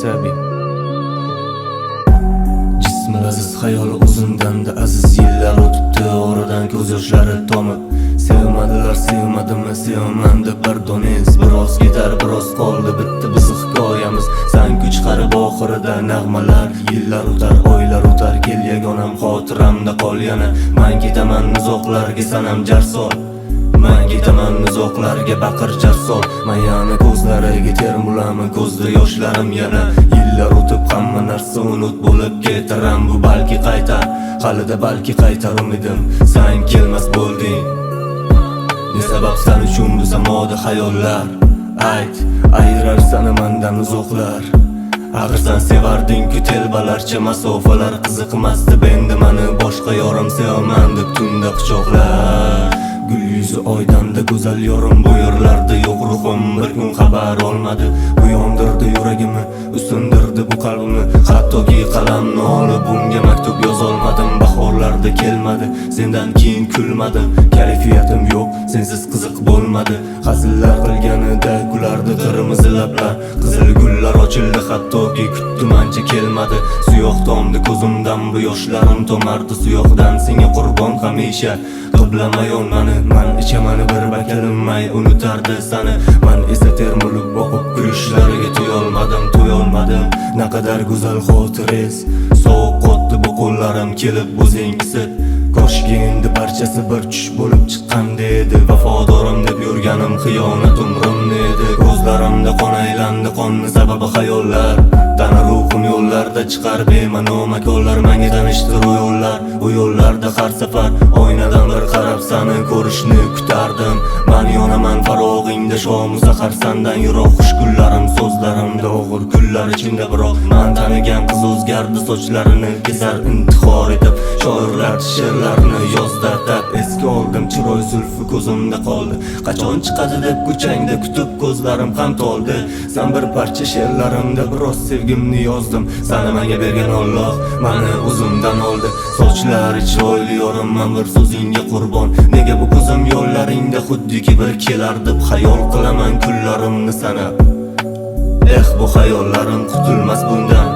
asabiy. Jismi aziz, xayoli uzundanda aziz. Yillar o'tibdi, oradan ko'z yoshlari tomib. Sevmadilar, sevmadimmi, sevman deb pardoniz. Biroz ketar, biroz qoldi, bitti biz hikoyamiz. San kuch chiqarib oxirida nag'malar. Yillar o'tar, oylar o'tar, kel yagonam xotiramda qol yana. Men ketaman uzoqlarga sanam jarsol. Men ketaman uzoqlarga baqir jarsol. Men yana ko'zlariga termulaman, ko'zda yoshlarim yana. Yillar o'tib hamma narsa unut bo'lib ketaram. Bu balki qaytar, qalida balki qaytar umidim. Sen kelmas bo'lding. Ne sabab sen uchun bu samoda xayollar. Ayt, ayirar seni mendan uzoqlar. Ag'ir sen sevarding-ku telbalarcha masofalar. Qiziqmasdi endi meni boshqa yorim sevaman deb tunda quchoqlar. Gul yuzi oydanda go'zal yorim bu yerlarda yo'q ruhim. Bir kun xabar olmadi, bu yondirdi yuragimni, usundirdi bu qalbimni. Hattoki qalamni olib bunga maktub yozolmadim. Bahorlarda kelmadi, sendan keyin kulmadim. Kayfiyatim yo'q, sensiz qiziq bo'lmadi. Hazillar qilganida kulardi qirmizi lablar. Qizil gullar ochildi, hattoki kutdim ancha kelmadi. Suyoq tomdi ko'zimdan, bu yoshlarim tomardi suyoqdan. Senga qurbon hamisha qiblamayon mani. Men ichaman bir bakalimay unutardi seni. Men esa termulib boqib kulishlariga to'yolmadim. Naqadar go'zal xotiriz. Sovuq qotdi bu qo'llarim kelib o'zingisi. Koshki endi barchasi bir tush bo'lib chiqqanda edi. Vafodorim deb yurganim xiyonat umrimni edi. Ko'zlarimda qon aylandi, qonni sababi xayollar. Tana ruhim yo'llarda chiqar bema'no makonlar. Menga tanishtir u yo'llar, u yo'llarda har safar oynadan bir qarab seni ko'rishni kutardim. Men yonaman farog'ingda shomu sahar sandan yiroq. Xush kunlarim so'zlarimda og'ir kunlar ichimda biroq. Men tanigan qiz o'zgardi, sochlarini kesar intihor etib. Shoirlar she'rlarni yozda tab eski oldim. Chiroy zulfi ko'zimda qoldi. Qachon chiqadi deb ko'changda kutib ko'zlarim ham toldi. Sen bir parcha she'rlarimda biroz sevgimni yozdim. Seni menga bergan Alloh meni o'zimdan oldi. Sochlari chiroyli yorim, men bir so'zingga qurbon. Nega bu ko'zim yo'llaringda xuddiki bir kelar deb xayol qilaman kunlarimni sanab. Bu xayollarim qutulmas bundan.